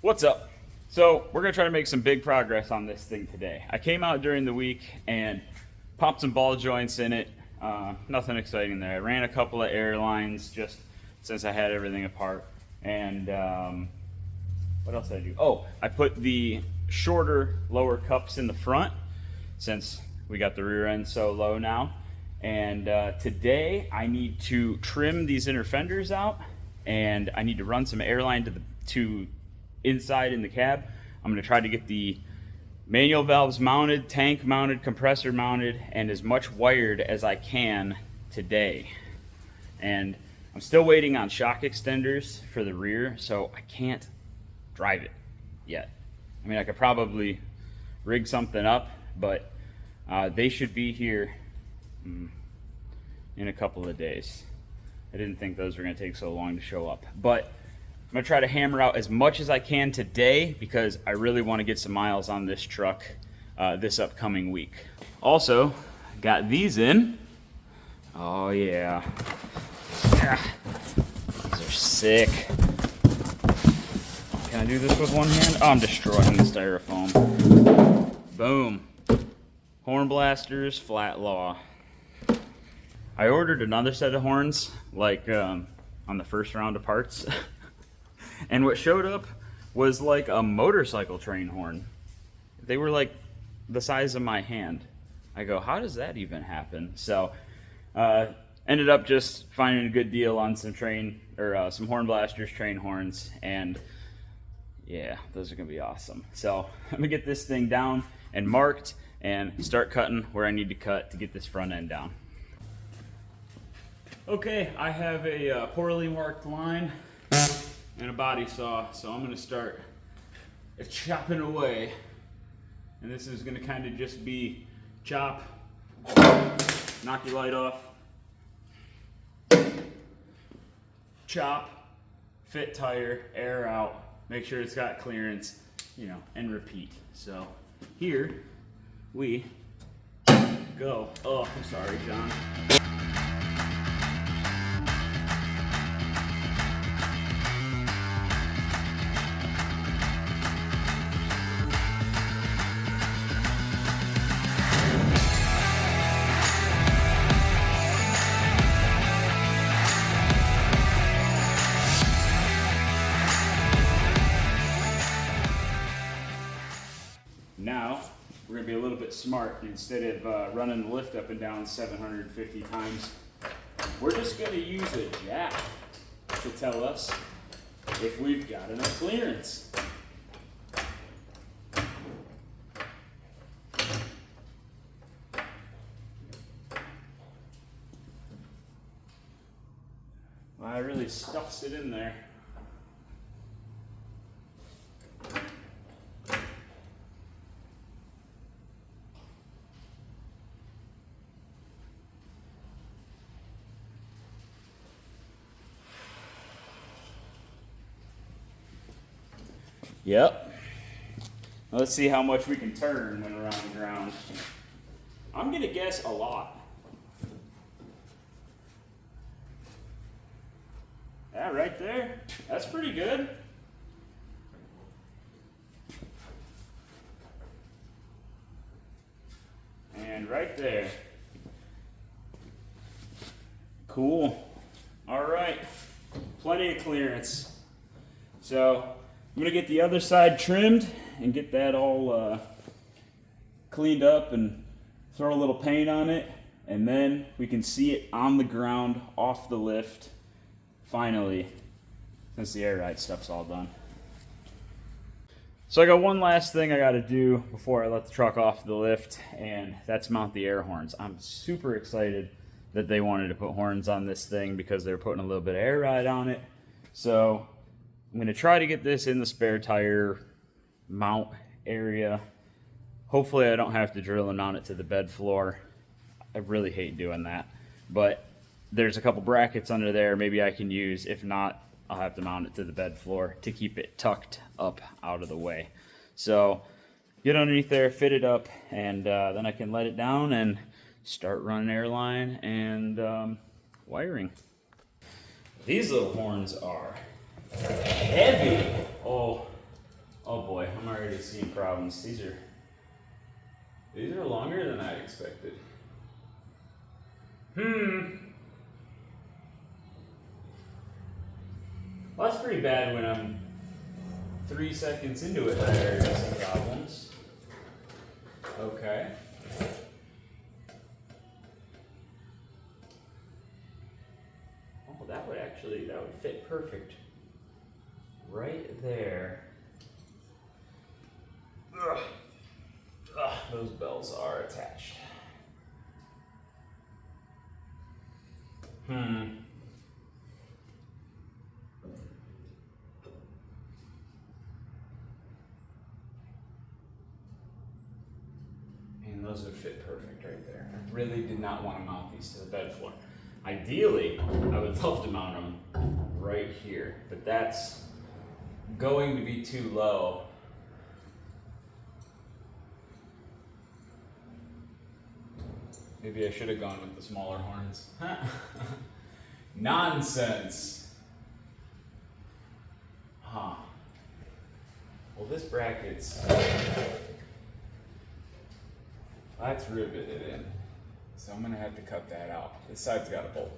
What's up? So we're gonna try to make some big progress on this thing today. I came out during the week and popped some ball joints in it. Nothing exciting there. I ran a couple of air lines just since I had everything apart. And what else did I do? Oh, I put the shorter lower cups in the front since we got the rear end so low now. And today I need to trim these inner fenders out, and I need to run some airline to inside in the cab. I'm going to try to get the manual valves mounted, tank mounted, compressor mounted, and as much wired as I can today. And I'm still waiting on shock extenders for the rear, so I can't drive it yet. I mean, I could probably rig something up, but they should be here in a couple of days. I didn't think those were going to take so long to show up, but I'm going to try to hammer out as much as I can today because I really want to get some miles on this truck this upcoming week. Also, got these in. Oh yeah. These are sick. Can I do this with one hand? Oh, I'm destroying the styrofoam. Boom. Horn blasters, flat law. I ordered another set of horns like on the first round of parts. And what showed up was like a motorcycle train horn. They were like the size of my hand. I go, how does that even happen? So ended up just finding a good deal on some train or some horn blasters, train horns, and yeah, those are gonna be awesome. So I'm gonna get this thing down and marked and start cutting where I need to cut to get this front end down. Okay, I have a poorly marked line and a body saw, so I'm gonna start chopping away. And this is gonna kind of just be chop, knock your light off, chop, fit tire, air out, make sure it's got clearance, you know, and repeat. So here we go. Oh, I'm sorry, John. Now, we're going to be a little bit smart. Instead of running the lift up and down 750 times, we're just going to use a jack to tell us if we've got enough clearance. Well, I really stuffs it in there. Yep. Let's see how much we can turn when we're on the ground. I'm gonna guess a lot. Yeah, right there. That's pretty good. And right there. Cool. All right. Plenty of clearance. So I'm gonna get the other side trimmed and get that all cleaned up and throw a little paint on it, and then we can see it on the ground off the lift finally, since the air ride stuff's all done. So I got one last thing I got to do before I let the truck off the lift, and that's mount the air horns. I'm super excited that they wanted to put horns on this thing because they're putting a little bit of air ride on it. So I'm going to try to get this in the spare tire mount area. Hopefully I don't have to drill and mount it to the bed floor. I really hate doing that. But there's a couple brackets under there maybe I can use. If not, I'll have to mount it to the bed floor to keep it tucked up out of the way. So get underneath there, fit it up, and then I can let it down and start running airline and wiring. These little horns are heavy. Oh, seeing problems. These are longer than I expected. Well, that's pretty bad when I'm 3 seconds into it. I already got some problems. Okay. Oh, that would fit perfect right there. Ugh. Ugh, those bells are attached. And those would fit perfect right there. I really did not want to mount these to the bed floor. Ideally, I would love to mount them right here, but that's going to be too low. Maybe I should have gone with the smaller horns. Nonsense. Huh. Well, this bracket's... that's riveted in. So I'm gonna have to cut that out. This side's got a bolt.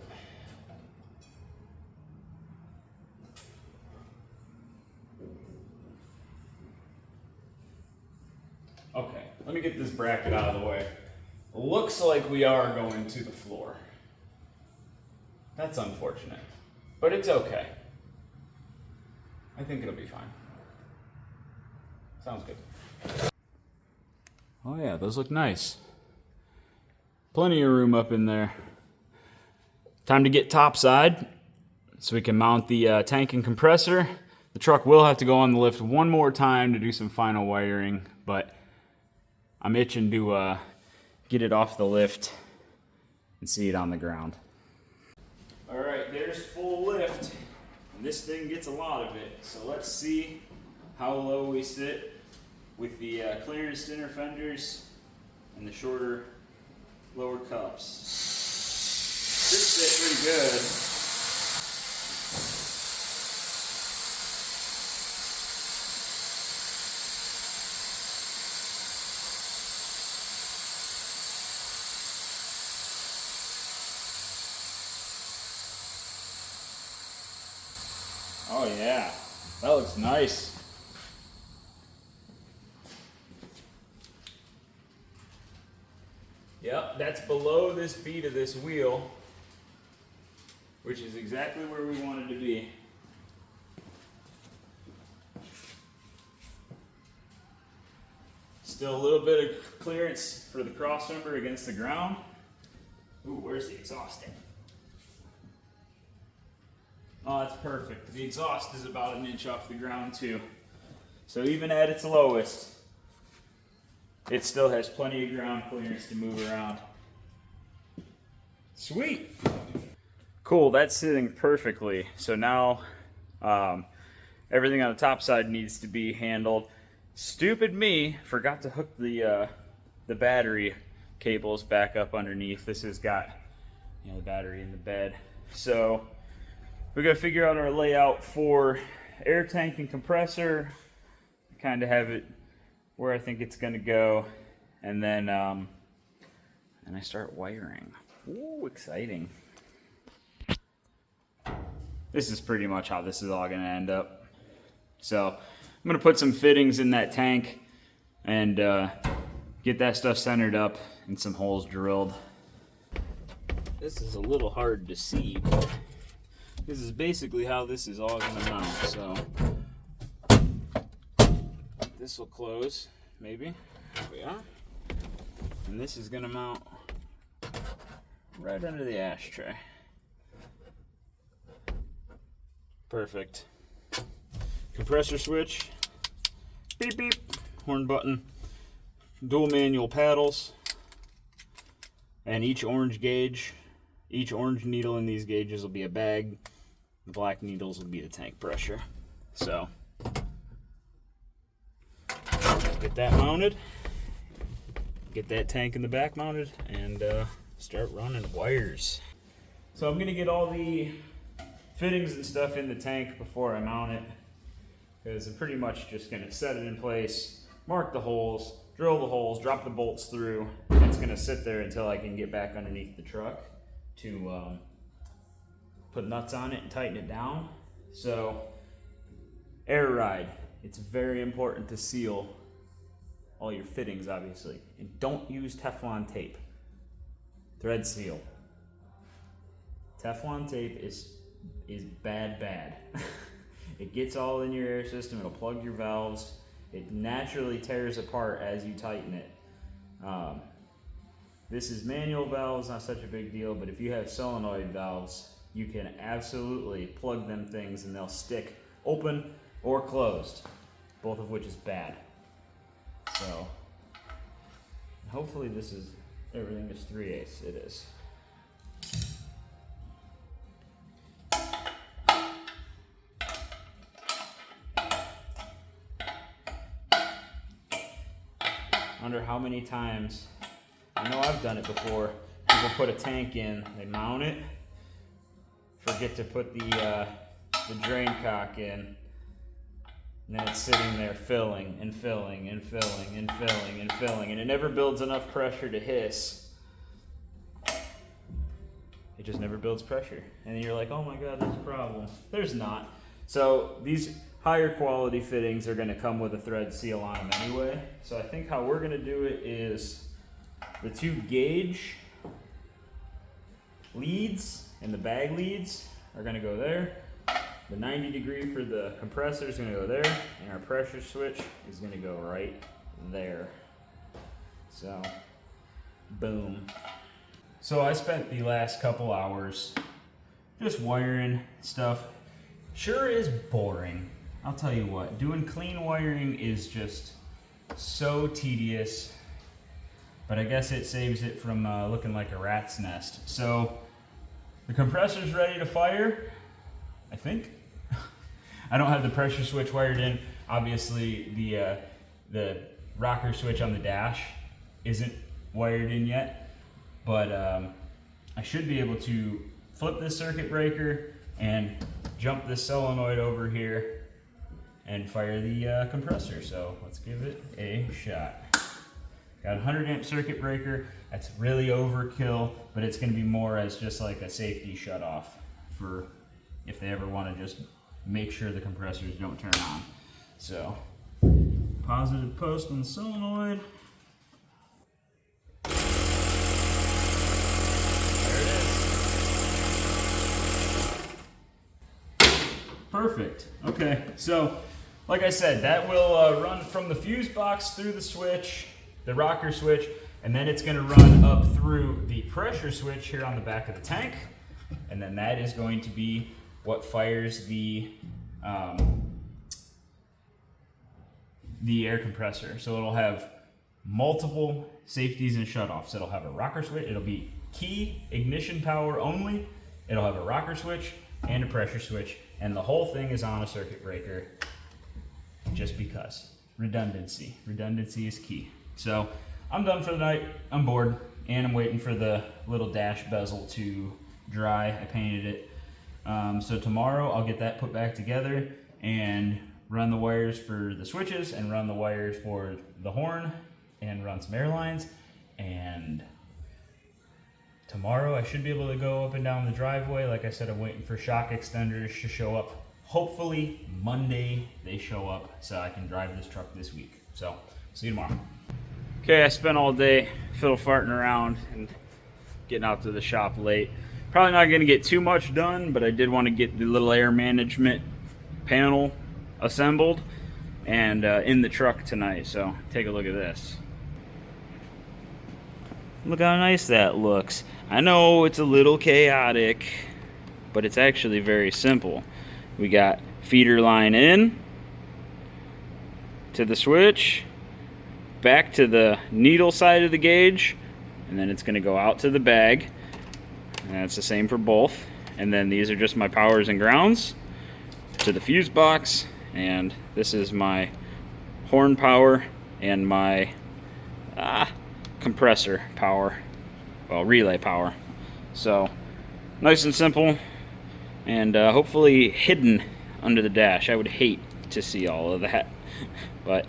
Okay, let me get this bracket out of the way. Looks like we are going to the floor. That's unfortunate, but it's okay. I think it'll be fine. Sounds good. Oh yeah, those look nice. Plenty of room up in there. Time to get topside so we can mount the tank and compressor. The truck will have to go on the lift one more time to do some final wiring, but I'm itching to get it off the lift and see it on the ground. All right, there's full lift. And this thing gets a lot of it. So let's see how low we sit with the clearance center fenders and the shorter lower cups. Should fit pretty good. Oh yeah, that looks nice. Yep, that's below this beat of this wheel, which is exactly where we wanted to be. Still a little bit of clearance for the crossmember against the ground. Ooh, where's the exhaust at? Oh, that's perfect. The exhaust is about 1 inch off the ground too. So even at its lowest, it still has plenty of ground clearance to move around. Sweet. Cool, that's sitting perfectly. So now everything on the top side needs to be handled. Stupid me, forgot to hook the battery cables back up underneath. This has got, you know, the battery in the bed. So we got to figure out our layout for air tank and compressor, kind of have it where I think it's going to go, and then I start wiring. Ooh, exciting. This is pretty much how this is all going to end up. So I'm going to put some fittings in that tank and get that stuff centered up and some holes drilled. This is a little hard to see, but this is basically how this is all going to mount. So this will close, maybe. There we are. And this is going to mount right under the ashtray. Perfect. Compressor switch. Beep beep. Horn button. Dual manual paddles. And each orange gauge, each orange needle in these gauges will be a bag. The black needles will be the tank pressure. So get that mounted, get that tank in the back mounted, and start running wires. So I'm going to get all the fittings and stuff in the tank before I mount it, because I'm pretty much just going to set it in place, mark the holes, drill the holes, drop the bolts through. And it's gonna sit there until I can get back underneath the truck to put nuts on it and tighten it down. So, air ride. It's very important to seal all your fittings, obviously. And don't use Teflon tape. Thread seal. Teflon tape is bad. It gets all in your air system, it'll plug your valves. It naturally tears apart as you tighten it. This is manual valves, not such a big deal, but if you have solenoid valves, you can absolutely plug them things and they'll stick open or closed, both of which is bad. So, hopefully everything is 3/8, it is. I wonder how many times, I know I've done it before, people put a tank in, they mount it, forget to put the drain cock in, and then it's sitting there filling, and it never builds enough pressure to hiss. It just never builds pressure. And then you're like, oh my God, there's a problem. There's not. So these higher quality fittings are gonna come with a thread seal on them anyway. So I think how we're gonna do it is the 2 gauge leads and the bag leads are gonna go there. The 90-degree for the compressor is gonna go there, and our pressure switch is gonna go right there. So, boom. So I spent the last couple hours just wiring stuff. Sure is boring. I'll tell you what, doing clean wiring is just so tedious, but I guess it saves it from looking like a rat's nest. So the compressor's ready to fire, I think. I don't have the pressure switch wired in. Obviously the rocker switch on the dash isn't wired in yet, but I should be able to flip this circuit breaker and jump this solenoid over here and fire the compressor. So let's give it a shot. Got a 100 amp circuit breaker. That's really overkill, but it's gonna be more as just like a safety shut off for if they ever wanna just make sure the compressors don't turn on. So, positive post on the solenoid. There it is. Perfect. Okay, so like I said, that will run from the fuse box through the switch, the rocker switch, and then it's gonna run up through the pressure switch here on the back of the tank, and then that is going to be what fires the air compressor. So it'll have multiple safeties and shutoffs. It'll have a rocker switch. It'll be key ignition power only. It'll have a rocker switch and a pressure switch, and the whole thing is on a circuit breaker just because. Redundancy. Redundancy is key. So I'm done for the night. I'm bored, and I'm waiting for the little dash bezel to dry. I painted it. So tomorrow I'll get that put back together and run the wires for the switches and run the wires for the horn and run some air lines. And tomorrow I should be able to go up and down the driveway. Like I said, I'm waiting for shock extenders to show up. Hopefully Monday they show up so I can drive this truck this week. So see you tomorrow. Okay, I spent all day fiddle farting around and getting out to the shop late. Probably not going to get too much done, but I did want to get the little air management panel assembled and in the truck tonight. So take a look at this. Look how nice that looks. I know it's a little chaotic, but it's actually very simple. We got feeder line in to the switch, back to the needle side of the gauge, and then it's going to go out to the bag. And that's the same for both. And then these are just my powers and grounds to the fuse box. And this is my horn power and my compressor power. Well, relay power. So nice and simple, and hopefully hidden under the dash. I would hate to see all of that, but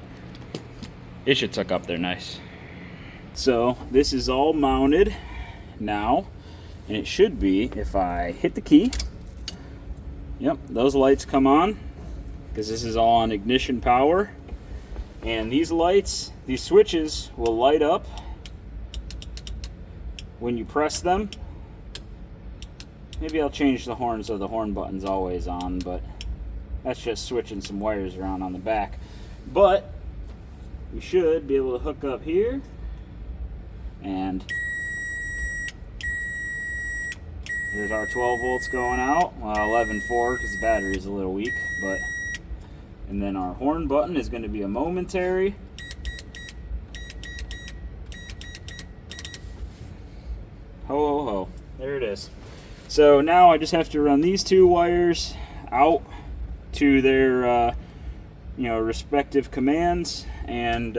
It should tuck up there nice. So this is all mounted now, and it should be, if I hit the key, yep, those lights come on, because this is all on ignition power. And these lights, these switches will light up when you press them. Maybe I'll change the horn so the horn button's always on, but that's just switching some wires around on the back. But you should be able to hook up here, and here's our 12 volts going out. 11.4 because the battery's a little weak, but and then our horn button is going to be a momentary. Ho ho ho. There it is. So now I just have to run these two wires out to their respective commands, and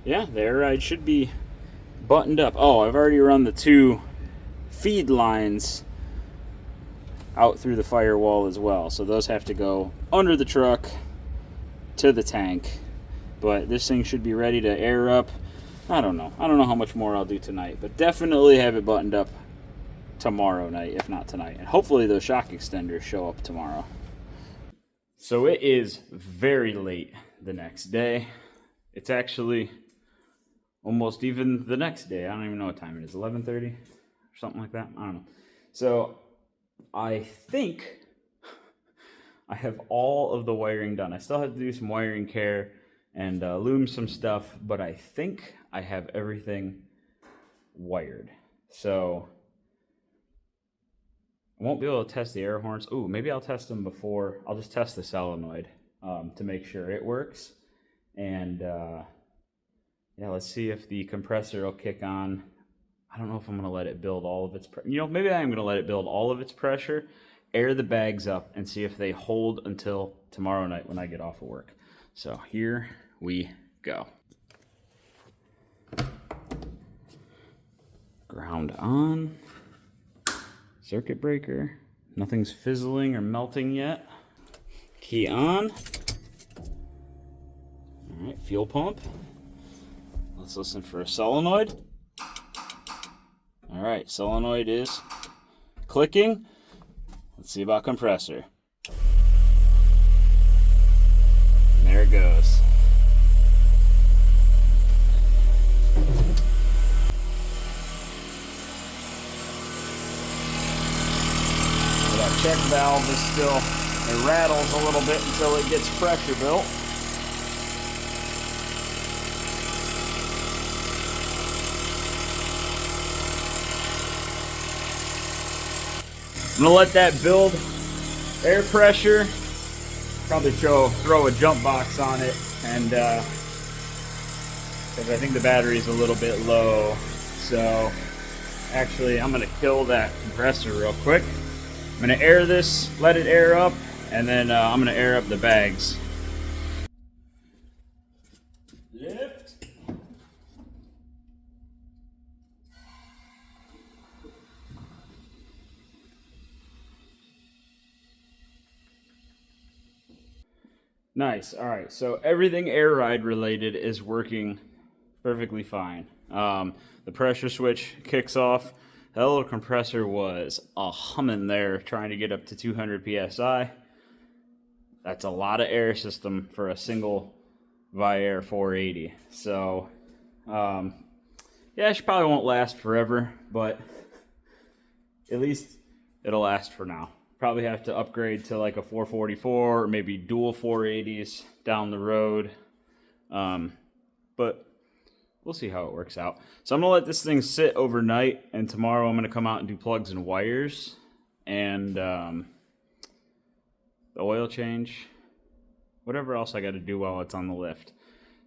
yeah, there I should be buttoned up. Oh, I've already run the two feed lines out through the firewall as well, so those have to go under the truck to the tank. But this thing should be ready to air up. I don't know how much more I'll do tonight, but definitely have it buttoned up tomorrow night, if not tonight. And hopefully those shock extenders show up tomorrow. So it is very late the next day. It's actually almost even the next day. I don't even know what time it is, 11:30 or something like that. I don't know. So I think I have all of the wiring done. I still have to do some wiring care and loom some stuff, but I think I have everything wired. So I won't be able to test the air horns. Ooh, maybe I'll test them before. I'll just test the solenoid to make sure it works. And yeah, let's see if the compressor will kick on. I don't know if I'm going to let it build all of its maybe I am going to let it build all of its pressure, air the bags up, and see if they hold until tomorrow night when I get off of work. So here we go. Ground on. Circuit breaker. Nothing's fizzling or melting yet. Key on. All right, fuel pump. Let's listen for a solenoid. All right, solenoid is clicking. Let's see about compressor. And there it goes. So that check valve is still, it rattles a little bit until it gets pressure built. I'm gonna let that build air pressure. Probably throw a jump box on it, and because I think the battery's a little bit low. So actually, I'm gonna kill that compressor real quick. I'm gonna air this, let it air up, and then I'm gonna air up the bags. Lift. Nice. All right. So everything air ride related is working perfectly fine. The pressure switch kicks off. That little compressor was humming there, trying to get up to 200 psi. That's a lot of air system for a single Viair 480. So, yeah, it probably won't last forever, but at least it'll last for now. Probably have to upgrade to like a 444 or maybe dual 480s down the road. But we'll see how it works out. So I'm going to let this thing sit overnight, and tomorrow I'm going to come out and do plugs and wires and the oil change, whatever else I got to do while it's on the lift.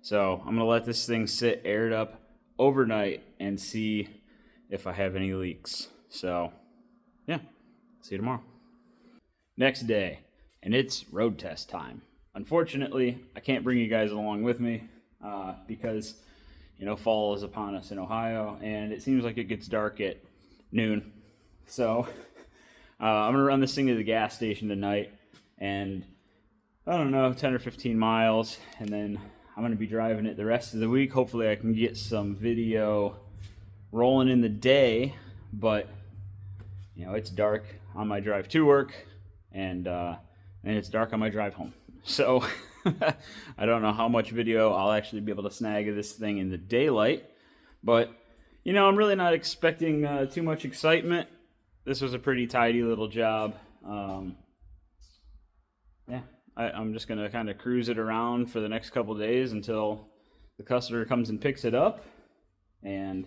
So I'm going to let this thing sit aired up overnight and see if I have any leaks. So yeah, see you tomorrow. Next day, and it's road test time. Unfortunately, I can't bring you guys along with me because, fall is upon us in Ohio, and it seems like it gets dark at noon. So I'm going to run this thing to the gas station tonight, and I don't know, 10 or 15 miles, and then I'm going to be driving it the rest of the week. Hopefully I can get some video rolling in the day, but you know, it's dark on my drive to work, and it's dark on my drive home. So I don't know how much video I'll actually be able to snag of this thing in the daylight, but you know, I'm really not expecting too much excitement. This was a pretty tidy little job. Yeah, I'm just going to kind of cruise it around for the next couple days until the customer comes and picks it up, and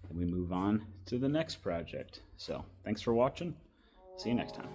then we move on to the next project. So thanks for watching. See you next time.